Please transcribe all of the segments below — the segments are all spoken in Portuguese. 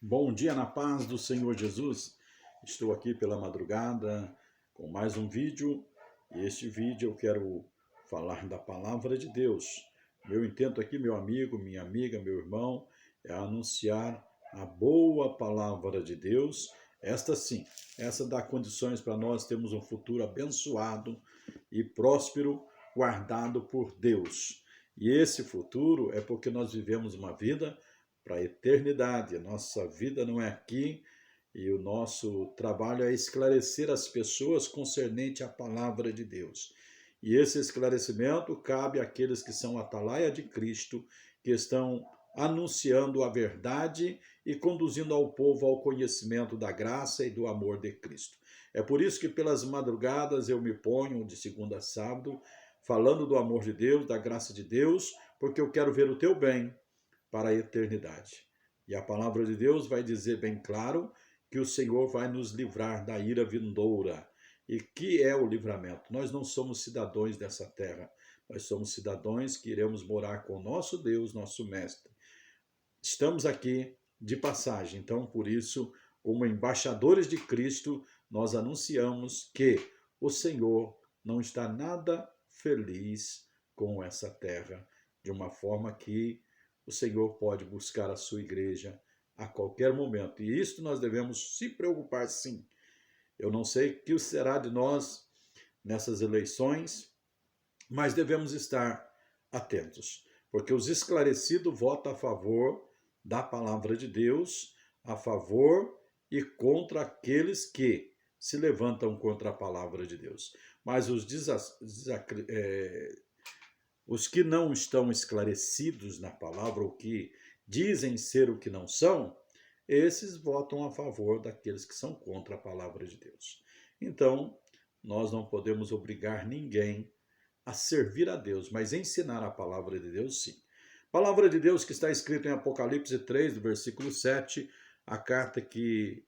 Bom dia na paz do Senhor Jesus. Estou aqui pela madrugada com mais um vídeo e este vídeo eu quero falar da palavra de Deus. Meu intento aqui, meu amigo, minha amiga, meu irmão, é anunciar a boa palavra de Deus. Esta sim, essa dá condições para nós termos um futuro abençoado e próspero, guardado por Deus. E esse futuro é porque nós vivemos uma vida para a eternidade. A nossa vida não é aqui e o nosso trabalho é esclarecer as pessoas concernente à palavra de Deus. E esse esclarecimento cabe àqueles que são atalaia de Cristo, que estão anunciando a verdade e conduzindo ao povo ao conhecimento da graça e do amor de Cristo. É por isso que pelas madrugadas eu me ponho de segunda a sábado falando do amor de Deus, da graça de Deus, porque eu quero ver o teu bem para a eternidade. E a palavra de Deus vai dizer bem claro que o Senhor vai nos livrar da ira vindoura. E que é o livramento? Nós não somos cidadãos dessa terra, nós somos cidadãos que iremos morar com o nosso Deus, nosso Mestre. Estamos aqui de passagem, então por isso, como embaixadores de Cristo, nós anunciamos que o Senhor não está nada feliz com essa terra, de uma forma que o Senhor pode buscar a sua igreja a qualquer momento. E isto nós devemos se preocupar sim. Eu não sei o que será de nós nessas eleições, mas devemos estar atentos, porque os esclarecidos votam a favor da palavra de Deus, a favor e contra aqueles que se levantam contra a palavra de Deus. Mas os que não estão esclarecidos na palavra, ou que dizem ser o que não são, esses votam a favor daqueles que são contra a palavra de Deus. Então, nós não podemos obrigar ninguém a servir a Deus, mas ensinar a palavra de Deus, sim. Palavra de Deus que está escrita em Apocalipse 3, do versículo 7, a carta que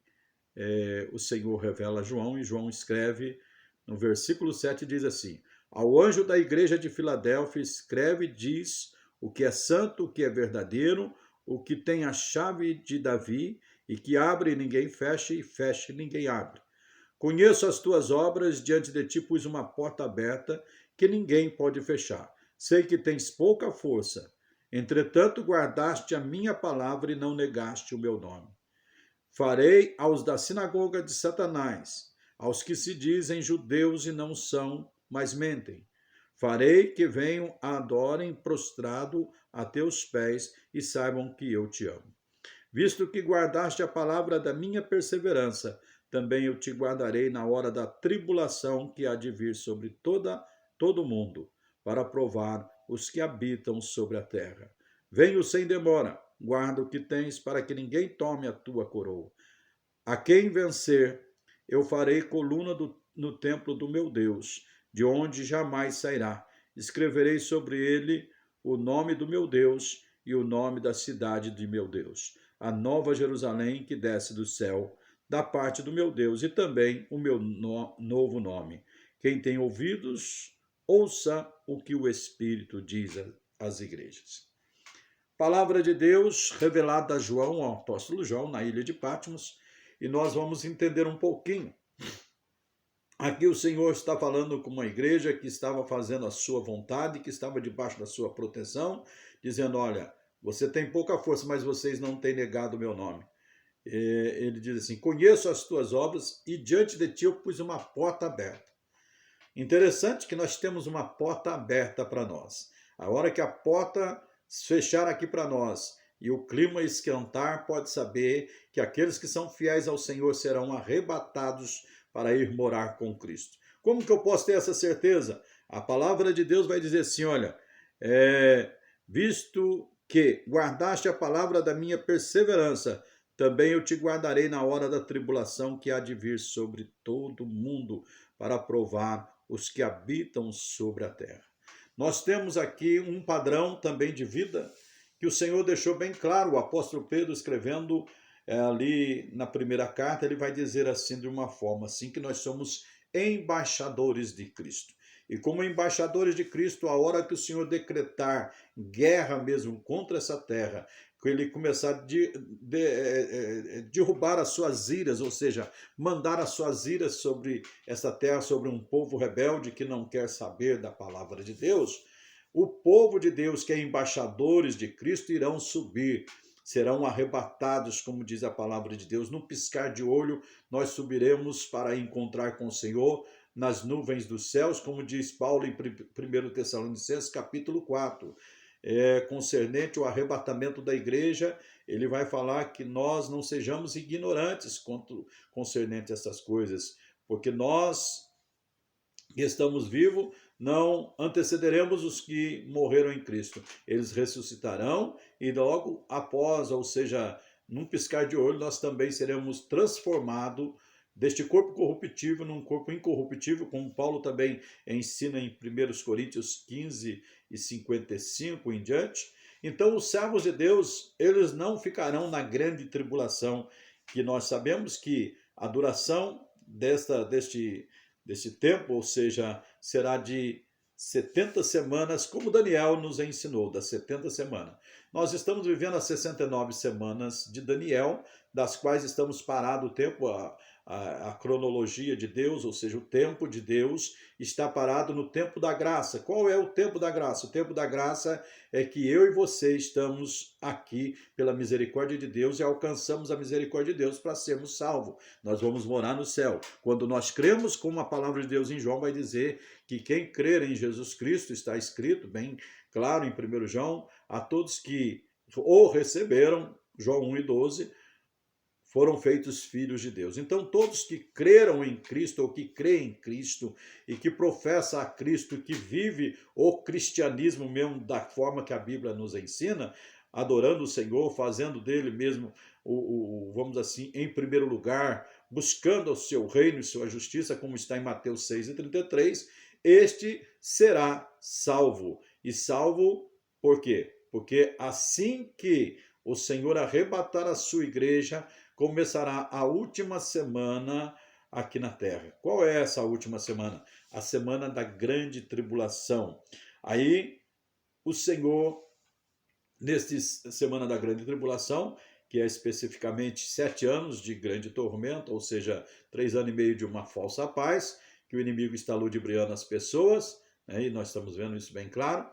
o Senhor revela a João, e João escreve no versículo 7, diz assim: ao anjo da igreja de Filadélfia escreve e diz o que é santo, o que é verdadeiro, o que tem a chave de Davi, e que abre e ninguém fecha, e fecha e ninguém abre. Conheço as tuas obras, diante de ti pus uma porta aberta, que ninguém pode fechar. Sei que tens pouca força, entretanto guardaste a minha palavra e não negaste o meu nome. Farei aos da sinagoga de Satanás, aos que se dizem judeus e não são, mas mentem. Farei que venham, adorem prostrado a teus pés e saibam que eu te amo. Visto que guardaste a palavra da minha perseverança, também eu te guardarei na hora da tribulação que há de vir sobre todo o mundo, para provar os que habitam sobre a terra. Venho sem demora, guarda o que tens, para que ninguém tome a tua coroa. A quem vencer, eu farei coluna no templo do meu Deus, de onde jamais sairá. Escreverei sobre ele o nome do meu Deus e o nome da cidade de meu Deus, a nova Jerusalém que desce do céu, da parte do meu Deus, e também o meu novo nome. Quem tem ouvidos, ouça o que o Espírito diz às igrejas. Palavra de Deus revelada a João, ao apóstolo João, na ilha de Patmos, e nós vamos entender um pouquinho. Aqui o Senhor está falando com uma igreja que estava fazendo a sua vontade, que estava debaixo da sua proteção, dizendo, olha, você tem pouca força, mas vocês não têm negado o meu nome. Ele diz assim, conheço as tuas obras e diante de ti eu pus uma porta aberta. Interessante que nós temos uma porta aberta para nós. A hora que a porta fechar aqui para nós e o clima esquentar, pode saber que aqueles que são fiéis ao Senhor serão arrebatados para ir morar com Cristo. Como que eu posso ter essa certeza? A palavra de Deus vai dizer assim, olha, visto que guardaste a palavra da minha perseverança, também eu te guardarei na hora da tribulação que há de vir sobre todo o mundo, para provar os que habitam sobre a terra. Nós temos aqui um padrão também de vida que o Senhor deixou bem claro. O apóstolo Pedro, escrevendo ali na primeira carta, ele vai dizer assim, de uma forma assim, que nós somos embaixadores de Cristo. E como embaixadores de Cristo, a hora que o Senhor decretar guerra mesmo contra essa terra, ele começar a derrubar as suas iras, ou seja, mandar as suas iras sobre essa terra, sobre um povo rebelde que não quer saber da palavra de Deus, o povo de Deus, que é embaixadores de Cristo, irão subir, serão arrebatados, como diz a palavra de Deus. Num piscar de olho, nós subiremos para encontrar com o Senhor nas nuvens dos céus, como diz Paulo em 1 Tessalonicenses, capítulo 4. Concernente ao arrebatamento da igreja, ele vai falar que nós não sejamos ignorantes concernente a essas coisas, porque nós que estamos vivos, não antecederemos os que morreram em Cristo. Eles ressuscitarão e logo após, ou seja, num piscar de olho, nós também seremos transformados deste corpo corruptível num corpo incorruptível, como Paulo também ensina em 1 Coríntios 15 e 55 em diante. Então, os servos de Deus, eles não ficarão na grande tribulação, que nós sabemos que a duração deste tempo, ou seja, será de 70 semanas, como Daniel nos ensinou, das 70 semanas. Nós estamos vivendo as 69 semanas de Daniel, das quais estamos parados o tempo, a cronologia de Deus, ou seja, o tempo de Deus está parado no tempo da graça. Qual é o tempo da graça? O tempo da graça é que eu e você estamos aqui pela misericórdia de Deus e alcançamos a misericórdia de Deus para sermos salvos. Nós vamos morar no céu. Quando nós cremos, como a palavra de Deus em João vai dizer, que quem crer em Jesus Cristo, está escrito bem claro em 1 João, a todos que o receberam, João 1:12, foram feitos filhos de Deus. Então, todos que creram em Cristo, ou que creem em Cristo, e que professa a Cristo, que vive o cristianismo mesmo da forma que a Bíblia nos ensina, adorando o Senhor, fazendo dele mesmo, vamos assim, em primeiro lugar, buscando o seu reino e sua justiça, como está em Mateus 6:33, este será salvo. E salvo por quê? Porque assim que o Senhor arrebatar a sua igreja, começará a última semana aqui na terra. Qual é essa última semana? A semana da grande tribulação. Aí o Senhor, nesta semana da grande tribulação, que é especificamente 7 anos de grande tormento, ou seja, 3 anos e meio de uma falsa paz, que o inimigo está ludibriando as pessoas, né, e nós estamos vendo isso bem claro,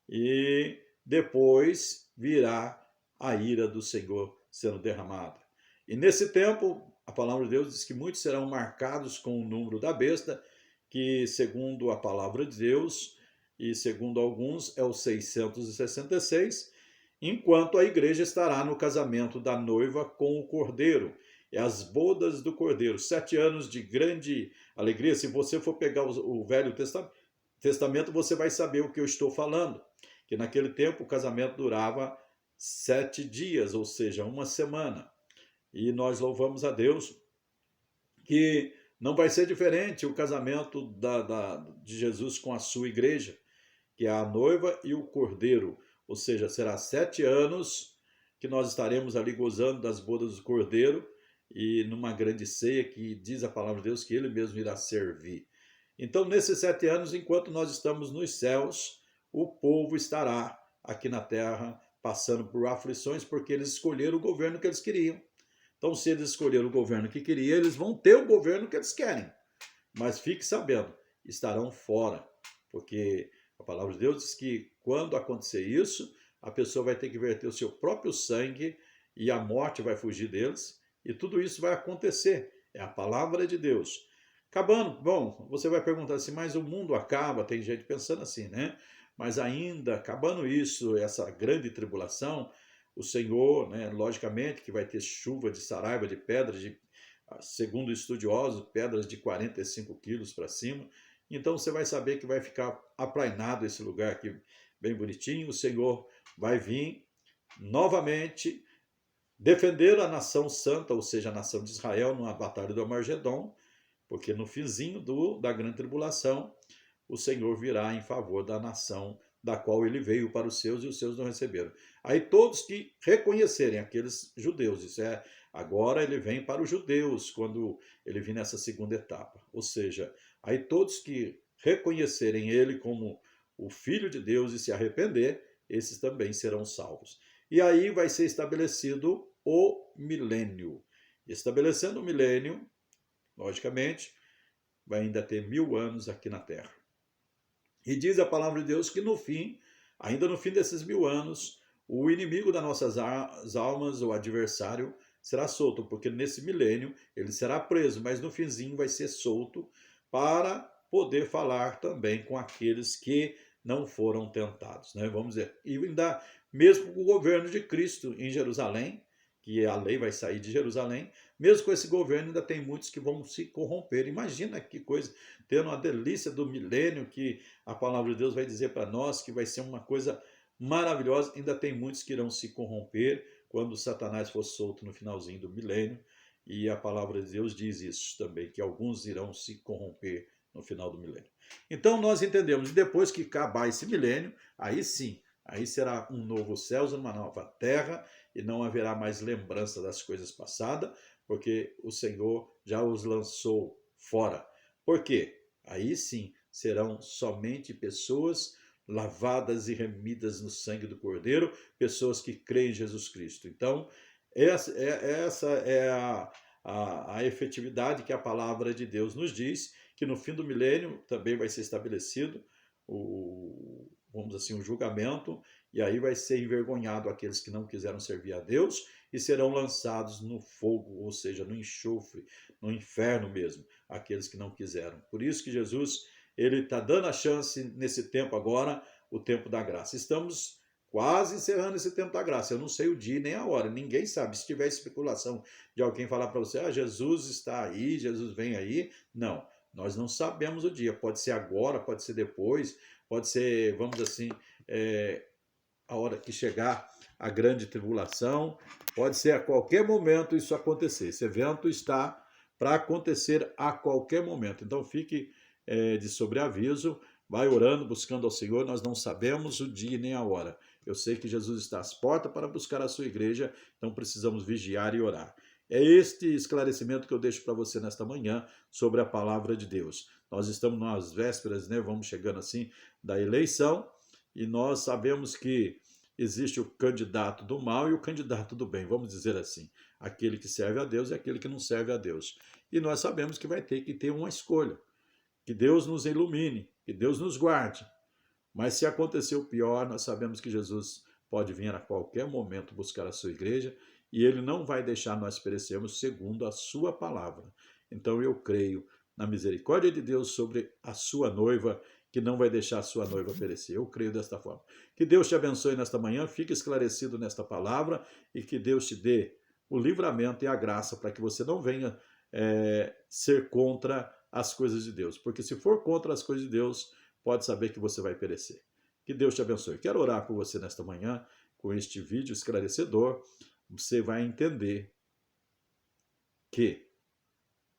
e depois virá a ira do Senhor sendo derramada. E nesse tempo, a palavra de Deus diz que muitos serão marcados com o número da besta, que segundo a palavra de Deus, e segundo alguns, é o 666, enquanto a igreja estará no casamento da noiva com o cordeiro. É as bodas do cordeiro. 7 anos de grande alegria. Se você for pegar o Velho Testamento, você vai saber o que eu estou falando. Que naquele tempo o casamento durava 7 dias, ou seja, uma semana. E nós louvamos a Deus que não vai ser diferente o casamento de Jesus com a sua igreja, que é a noiva e o cordeiro. Ou seja, será 7 anos que nós estaremos ali gozando das bodas do cordeiro e numa grande ceia que diz a palavra de Deus que ele mesmo irá servir. Então, nesses 7 anos, enquanto nós estamos nos céus, o povo estará aqui na terra passando por aflições porque eles escolheram o governo que eles queriam. Então, se eles escolheram o governo que queriam, eles vão ter o governo que eles querem. Mas fique sabendo, estarão fora, porque a palavra de Deus diz que quando acontecer isso, a pessoa vai ter que verter o seu próprio sangue e a morte vai fugir deles, e tudo isso vai acontecer. É a palavra de Deus. Acabando, bom, você vai perguntar assim, mas o mundo acaba, tem gente pensando assim, né? Mas ainda, acabando isso, essa grande tribulação, o Senhor, né, logicamente que vai ter chuva de saraiva, de pedras, segundo estudiosos, pedras de 45 quilos para cima. Então você vai saber que vai ficar aplainado esse lugar aqui, bem bonitinho. O Senhor vai vir novamente defender a nação santa, ou seja, a nação de Israel, numa batalha do Armagedon, porque no finzinho da grande tribulação, o Senhor virá em favor da nação da qual ele veio para os seus e os seus não receberam. Aí todos que reconhecerem, aqueles judeus, isso é, agora ele vem para os judeus, quando ele vir nessa segunda etapa. Ou seja, aí todos que reconhecerem ele como o Filho de Deus e se arrepender, esses também serão salvos. e aí vai ser estabelecido o milênio. Estabelecendo o milênio, logicamente, vai ainda ter 1000 anos aqui na Terra. E diz a palavra de Deus que no fim, ainda no fim desses 1000 anos, o inimigo das nossas almas, o adversário, será solto, porque nesse milênio ele será preso, mas no finzinho vai ser solto para poder falar também com aqueles que não foram tentados, né? Vamos dizer, e ainda mesmo com o governo de Cristo em Jerusalém, que a lei vai sair de Jerusalém, mesmo com esse governo ainda tem muitos que vão se corromper. Imagina que coisa, tendo a delícia do milênio, que a palavra de Deus vai dizer para nós que vai ser uma coisa maravilhosa, ainda tem muitos que irão se corromper quando Satanás for solto no finalzinho do milênio, e a palavra de Deus diz isso também, que alguns irão se corromper no final do milênio. Então nós entendemos, depois que acabar esse milênio, aí sim, aí será um novo céu, uma nova terra, e não haverá mais lembrança das coisas passadas, porque o Senhor já os lançou fora. Por quê? Aí sim serão somente pessoas lavadas e remidas no sangue do Cordeiro, pessoas que creem em Jesus Cristo. Então, essa é a efetividade que a palavra de Deus nos diz, que no fim do milênio também vai ser estabelecido vamos dizer assim, o julgamento, e aí vai ser envergonhado aqueles que não quiseram servir a Deus e serão lançados no fogo, ou seja, no enxofre, no inferno mesmo, aqueles que não quiseram. Por isso que Jesus, ele está dando a chance nesse tempo agora, o tempo da graça. Estamos quase encerrando esse tempo da graça. Eu não sei o dia nem a hora, ninguém sabe. Se tiver especulação de alguém falar para você, Jesus está aí, Jesus vem aí, não. Nós não sabemos o dia, pode ser agora, pode ser depois, pode ser, vamos dizer assim, a hora que chegar a grande tribulação, pode ser a qualquer momento isso acontecer. Esse evento está para acontecer a qualquer momento. Então fique de sobreaviso, vai orando, buscando ao Senhor, nós não sabemos o dia nem a hora. Eu sei que Jesus está às portas para buscar a sua igreja, então precisamos vigiar e orar. É este esclarecimento que eu deixo para você nesta manhã sobre a palavra de Deus. Nós estamos nas vésperas, né? Vamos chegando assim da eleição e nós sabemos que existe o candidato do mal e o candidato do bem, vamos dizer assim. Aquele que serve a Deus e aquele que não serve a Deus. E nós sabemos que vai ter que ter uma escolha. Que Deus nos ilumine, que Deus nos guarde. Mas se acontecer o pior, nós sabemos que Jesus pode vir a qualquer momento buscar a sua igreja e ele não vai deixar nós perecermos segundo a sua palavra. Então eu creio na misericórdia de Deus sobre a sua noiva, que não vai deixar a sua noiva perecer. Eu creio desta forma. Que Deus te abençoe nesta manhã, fique esclarecido nesta palavra e que Deus te dê o livramento e a graça para que você não venha ser contra as coisas de Deus. Porque se for contra as coisas de Deus, pode saber que você vai perecer. Que Deus te abençoe. Quero orar por você nesta manhã, com este vídeo esclarecedor. Você vai entender que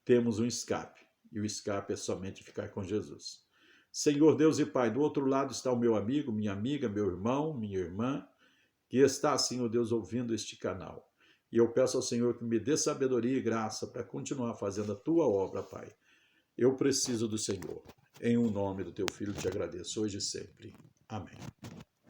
temos um escape. E o escape é somente ficar com Jesus. Senhor Deus e Pai, do outro lado está o meu amigo, minha amiga, meu irmão, minha irmã, que está, Senhor Deus, ouvindo este canal. E eu peço ao Senhor que me dê sabedoria e graça para continuar fazendo a tua obra, Pai. Eu preciso do Senhor. Em o nome do teu Filho te agradeço hoje e sempre. Amém.